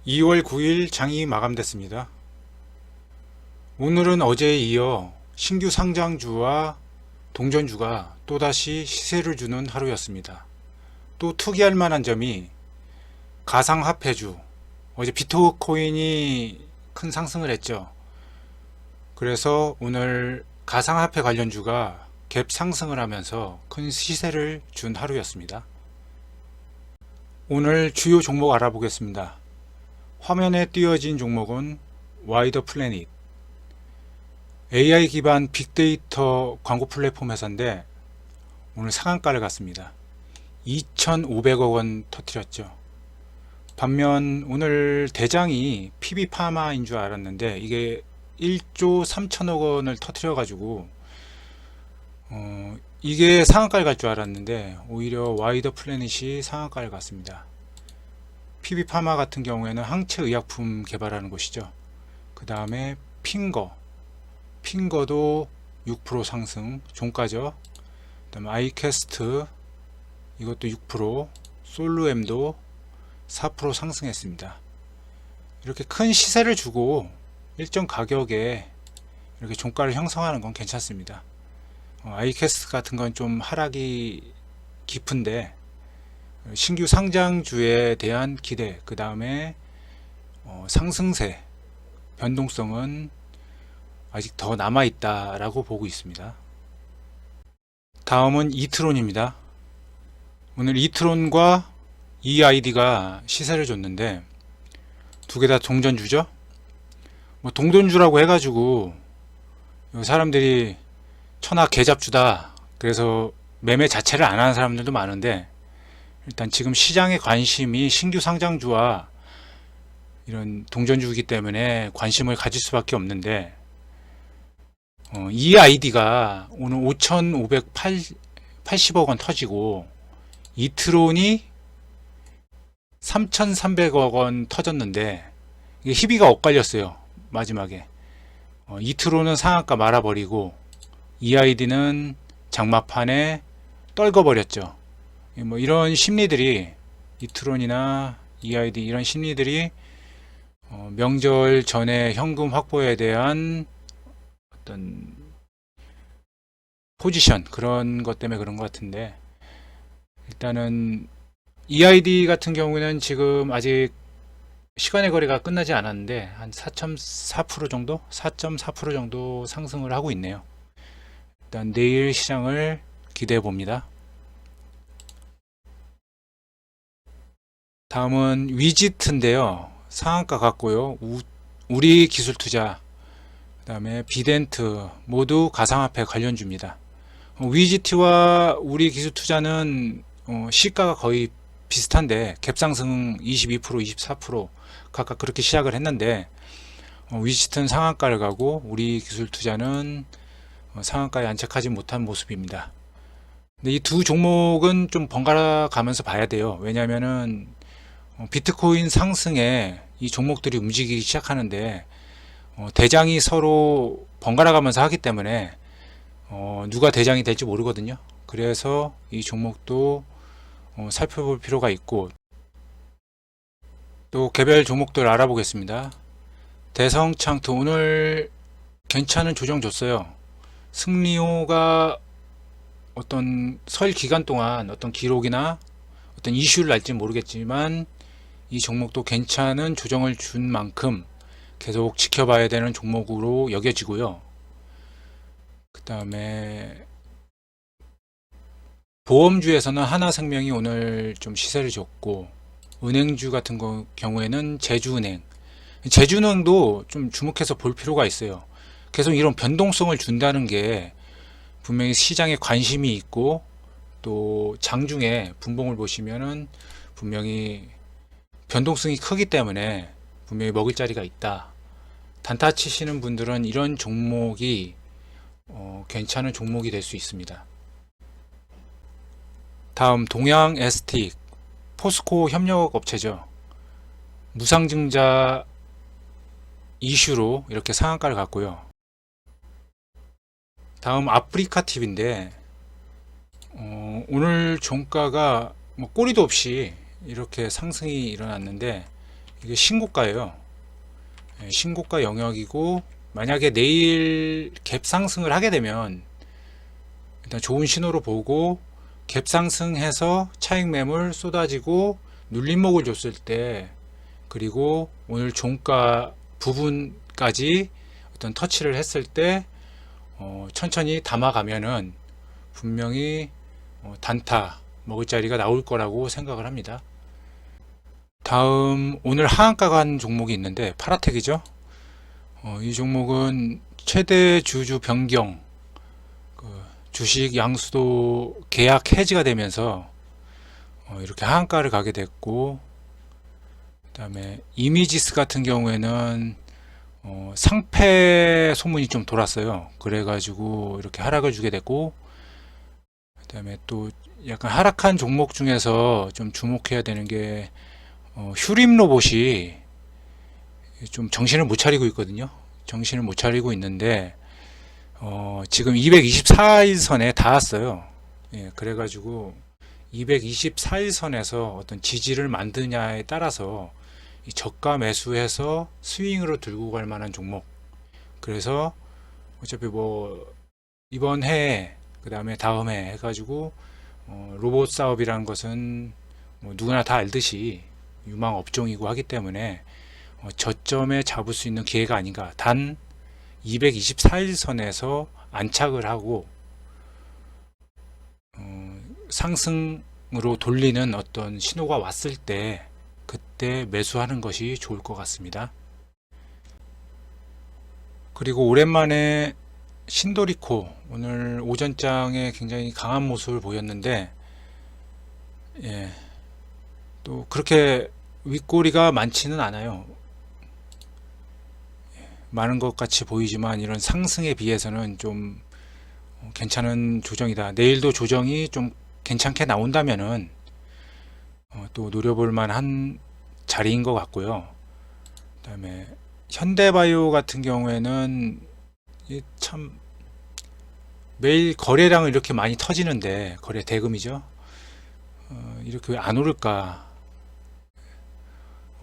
2월 9일 장이 마감됐습니다. 오늘은 어제에 이어 신규 상장주와 동전주가 또다시 시세를 주는 하루였습니다. 또 특이할 만한 점이 가상화폐주, 어제 비트코인이 큰 상승을 했죠. 그래서 오늘 가상화폐 관련주가 갭 상승을 하면서 큰 시세를 준 하루였습니다. 오늘 주요 종목 알아보겠습니다. 화면에 띄어진 종목은 와이더 플래닛, AI 기반 빅데이터 광고 플랫폼 회사인데 오늘 상한가를 갔습니다. 2,500억 원 터뜨렸죠. 반면 오늘 대장이 PB파마인 줄 알았는데 이게 1조 3천억 원을 터뜨려 가지고 이게 상한가를 갈 줄 알았는데 오히려 와이더 플래닛이 상한가를 갔습니다. PB파마 같은 경우에는 항체 의약품 개발하는 곳이죠. 그 다음에 핑거도 6% 상승, 종가죠. 그 다음에 아이캐스트 이것도 6%, 솔루엠도 4% 상승했습니다. 이렇게 큰 시세를 주고 일정 가격에 이렇게 종가를 형성하는 건 괜찮습니다. 아이캐스트 같은 건 좀 하락이 깊은데 신규 상장주에 대한 기대, 그 다음에 상승세, 변동성은 아직 더 남아있다라고 보고 있습니다. 다음은 이트론입니다. 오늘 이트론과 EID가 시세를 줬는데 두 개 다 동전주죠. 뭐 동전주라고 해가지고 사람들이 천하 개잡주다 그래서 매매 자체를 안 하는 사람들도 많은데, 일단 지금 시장의 관심이 신규 상장주와 이런 동전주이기 때문에 관심을 가질 수밖에 없는데, EID가 오늘 5,580억 원 터지고 이트론이 3,300억 원 터졌는데 이게 희비가 엇갈렸어요. 마지막에 이트론은 상한가 말아버리고 EID는 장마판에 떨궈버렸죠. 뭐 이런 심리들이, 이트론이나 EID 이런 심리들이 명절 전에 현금 확보에 대한 어떤 포지션, 그런 것 때문에 그런 것 같은데, 일단은 EID 같은 경우는 지금 아직 시간의 거래가 끝나지 않았는데 한 4.4% 정도? 4.4% 정도 상승을 하고 있네요. 일단 내일 시장을 기대해 봅니다. 다음은 위지트인데요. 상한가 같고요. 우리 기술투자, 그 다음에 비덴트 모두 가상화폐 관련주입니다. 위지트와 우리 기술투자는 시가가 거의 비슷한데 갭상승 22%, 24% 각각 그렇게 시작을 했는데 위지트는 상한가를 가고 우리 기술투자는 상한가에 안착하지 못한 모습입니다. 근데 이 두 종목은 좀 번갈아 가면서 봐야 돼요. 왜냐하면은 비트코인 상승에 이 종목들이 움직이기 시작하는데 대장이 서로 번갈아 가면서 하기 때문에 누가 대장이 될지 모르거든요. 그래서 이 종목도 살펴볼 필요가 있고, 또 개별 종목들 알아보겠습니다. 대성창투 오늘 괜찮은 조정 줬어요. 승리호가 어떤 설 기간 동안 어떤 기록이나 어떤 이슈를 날지 모르겠지만 이 종목도 괜찮은 조정을 준 만큼 계속 지켜봐야 되는 종목으로 여겨지고요. 그 다음에 보험주에서는 하나생명이 오늘 좀 시세를 줬고, 은행주 같은 경우에는 제주은행도 좀 주목해서 볼 필요가 있어요. 계속 이런 변동성을 준다는 게 분명히 시장에 관심이 있고, 또 장중에 분봉을 보시면은 분명히 변동성이 크기 때문에 분명히 먹을 자리가 있다. 단타 치시는 분들은 이런 종목이 괜찮은 종목이 될 수 있습니다. 다음 동양 에스틱, 포스코 협력 업체죠. 무상증자 이슈로 이렇게 상한가를 갔고요. 다음 아프리카 팁인데 오늘 종가가 뭐 꼬리도 없이 이렇게 상승이 일어났는데 이게 신고가예요. 신고가 영역이고, 만약에 내일 갭 상승을 하게 되면 일단 좋은 신호로 보고, 갭 상승해서 차익 매물 쏟아지고 눌림목을 줬을 때, 그리고 오늘 종가 부분까지 어떤 터치를 했을 때 천천히 담아가면은 분명히 단타 먹을 자리가 나올 거라고 생각을 합니다. 다음, 오늘 하한가 간 종목이 있는데 파라텍이죠. 이 종목은 최대 주주 변경, 그 주식 양수도 계약 해지가 되면서 이렇게 하한가를 가게 됐고, 그 다음에 이미지스 같은 경우에는 상패 소문이 좀 돌았어요. 그래가지고 이렇게 하락을 주게 됐고, 그 다음에 또 약간 하락한 종목 중에서 좀 주목해야 되는 게 휴림 로봇이 좀 정신을 못 차리고 있거든요. 정신을 못 차리고 있는데 지금 224일선에 닿았어요. 예, 그래가지고 224일선에서 어떤 지지를 만드냐에 따라서 이 저가 매수해서 스윙으로 들고 갈 만한 종목. 그래서 어차피 뭐 이번 해에 그 다음에 다음 해 해가지고 로봇 사업이라는 것은 뭐 누구나 다 알듯이 유망 업종이고 하기 때문에 저점에 잡을 수 있는 기회가 아닌가. 단 224일선에서 안착을 하고 상승으로 돌리는 어떤 신호가 왔을 때 그때 매수하는 것이 좋을 것 같습니다. 그리고 오랜만에 신도리코 오늘 오전장에 굉장히 강한 모습을 보였는데, 예, 또 그렇게 윗꼬리가 많지는 않아요. 많은 것 같이 보이지만 이런 상승에 비해서는 좀 괜찮은 조정이다. 내일도 조정이 좀 괜찮게 나온다면은 또 노려볼 만한 자리인 것 같고요. 그 다음에 현대바이오 같은 경우에는 참 매일 거래량은 이렇게 많이 터지는데, 거래 대금이죠. 이렇게 왜 안 오를까?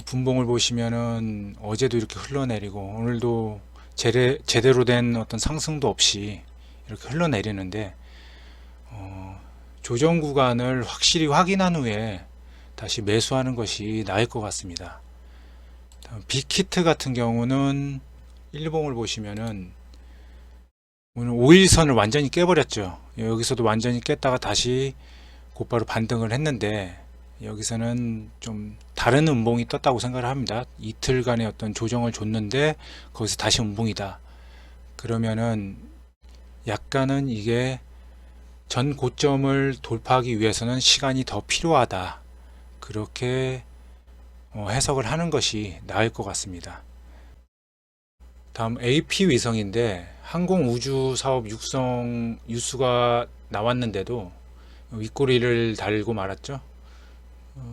분봉을 보시면은 어제도 이렇게 흘러내리고 오늘도 제대로 된 어떤 상승도 없이 이렇게 흘러내리는데, 조정 구간을 확실히 확인한 후에 다시 매수하는 것이 나을 것 같습니다. 빅히트 같은 경우는 일봉을 보시면은 오늘 5일선을 완전히 깨버렸죠. 여기서도 완전히 깼다가 다시 곧바로 반등을 했는데, 여기서는 좀 다른 음봉이 떴다고 생각을 합니다. 이틀간의 어떤 조정을 줬는데 거기서 다시 음봉이다. 그러면은 약간은 이게 전 고점을 돌파하기 위해서는 시간이 더 필요하다. 그렇게 해석을 하는 것이 나을 것 같습니다. 다음 AP 위성인데 항공우주 사업 육성 뉴스가 나왔는데도 윗꼬리를 달고 말았죠.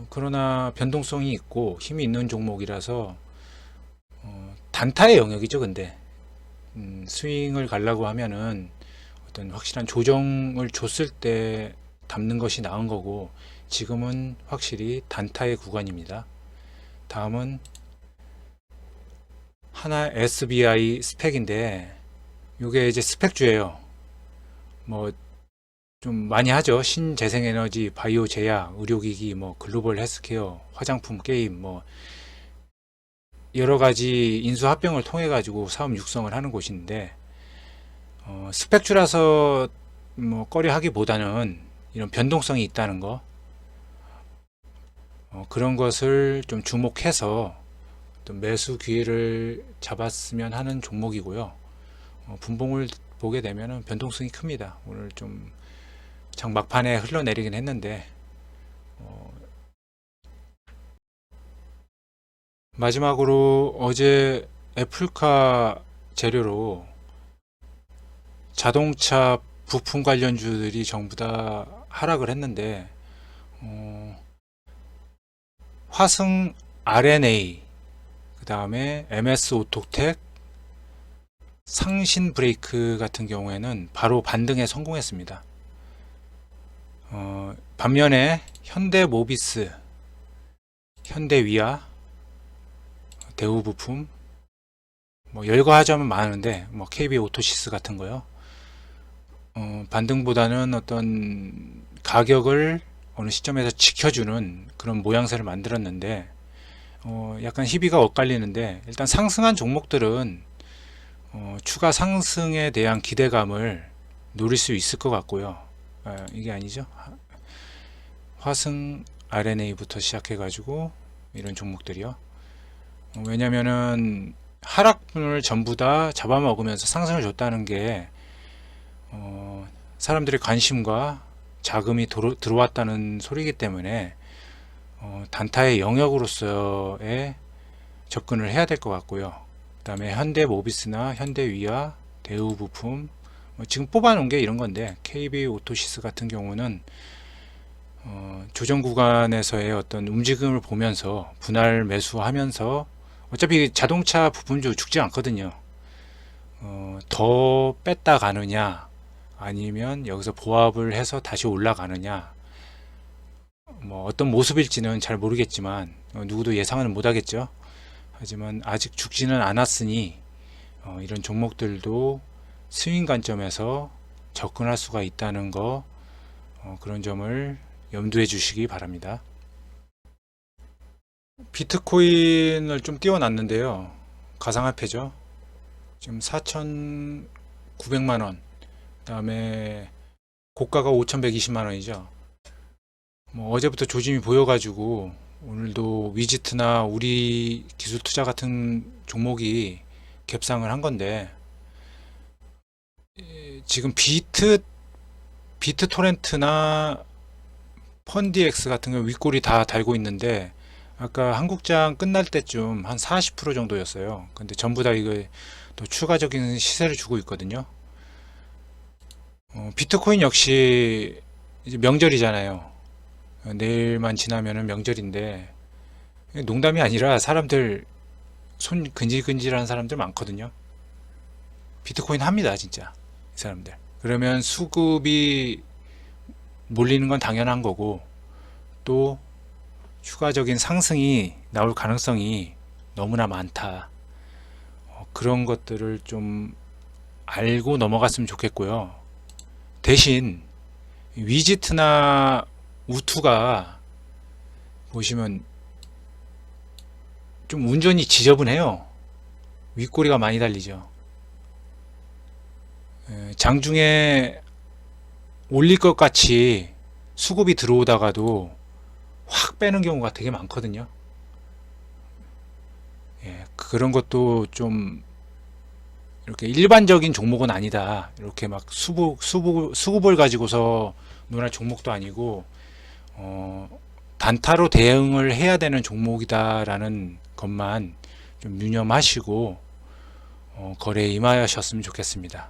그러나 변동성이 있고 힘이 있는 종목이라서 단타의 영역이죠. 근데 스윙을 가려고 하면은 어떤 확실한 조정을 줬을 때 담는 것이 나은 거고, 지금은 확실히 단타의 구간입니다. 다음은 하나 SBI 스펙인데, 이게 이제 스펙주예요. 뭐 좀 많이 하죠. 신재생에너지, 바이오 제약, 의료기기, 뭐 글로벌 헬스케어, 화장품, 게임, 뭐 여러 가지 인수합병을 통해 가지고 사업 육성을 하는 곳인데, 스펙주라서 뭐 꺼려하기보다는 이런 변동성이 있다는 거, 그런 것을 좀 주목해서 또 매수 기회를 잡았으면 하는 종목이고요. 분봉을 보게 되면 변동성이 큽니다. 오늘 좀 장 막판에 흘러내리긴 했는데, 마지막으로 어제 애플카 재료로 자동차 부품 관련주들이 전부 다 하락을 했는데, 화승 RNA, 그 다음에 MS 오토텍, 상신 브레이크 같은 경우에는 바로 반등에 성공했습니다. 반면에 현대모비스, 현대위아, 대우 부품, 뭐 열거하자면 많은데 뭐 KB 오토시스 같은 거요. 반등보다는 어떤 가격을 어느 시점에서 지켜주는 그런 모양새를 만들었는데 약간 희비가 엇갈리는데, 일단 상승한 종목들은 추가 상승에 대한 기대감을 누릴 수 있을 것 같고요. 이게 아니죠. 화승 RNA부터 시작해 가지고 이런 종목들이요. 왜냐면은 하락분을 전부 다 잡아먹으면서 상승을 줬다는 게 사람들의 관심과 자금이 들어왔다는 소리이기 때문에 단타의 영역으로서의 접근을 해야 될 것 같고요. 그 다음에 현대모비스나 현대위아, 대우부품, 지금 뽑아놓은 게 이런 건데, KB 오토시스 같은 경우는 조정 구간에서의 어떤 움직임을 보면서 분할 매수하면서, 어차피 자동차 부품주 죽지 않거든요. 더 뺐다 가느냐 아니면 여기서 보합을 해서 다시 올라가느냐, 뭐 어떤 모습일지는 잘 모르겠지만 누구도 예상은 못하겠죠. 하지만 아직 죽지는 않았으니 이런 종목들도 스윙 관점에서 접근할 수가 있다는 거, 그런 점을 염두해 주시기 바랍니다. 비트코인을 좀 띄워놨는데요. 가상화폐죠. 지금 4,900만원, 그 다음에 고가가 5,120만원이죠. 뭐 어제부터 조짐이 보여가지고 오늘도 위지트나 우리 기술투자 같은 종목이 갭상을 한 건데, 지금 비트토렌트나 펀디엑스 같은 거 윗골이 다 달고 있는데, 아까 한국장 끝날 때쯤 한 40% 정도였어요. 근데 전부 다 이거 또 추가적인 시세를 주고 있거든요. 비트코인 역시 이제 명절이잖아요. 내일만 지나면은 명절인데, 농담이 아니라 사람들 손 근질근질한 사람들 많거든요. 비트코인 합니다, 진짜. 이 사람들. 그러면 수급이 몰리는 건 당연한 거고, 또 추가적인 상승이 나올 가능성이 너무나 많다. 그런 것들을 좀 알고 넘어갔으면 좋겠고요. 대신 위지트나 우투가 보시면 좀 운전이 지저분해요. 윗꼬리가 많이 달리죠. 장중에 올릴 것 같이 수급이 들어오다가도 확 빼는 경우가 되게 많거든요. 그런 것도 좀 이렇게 일반적인 종목은 아니다. 이렇게 막 수급을 가지고서 논할 종목도 아니고, 단타로 대응을 해야 되는 종목이다라는 것만 좀 유념하시고 거래에 임하셨으면 좋겠습니다.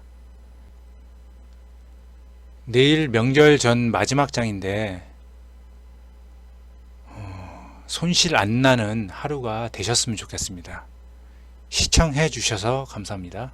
내일 명절 전 마지막 장인데 손실 안 나는 하루가 되셨으면 좋겠습니다. 시청해 주셔서 감사합니다.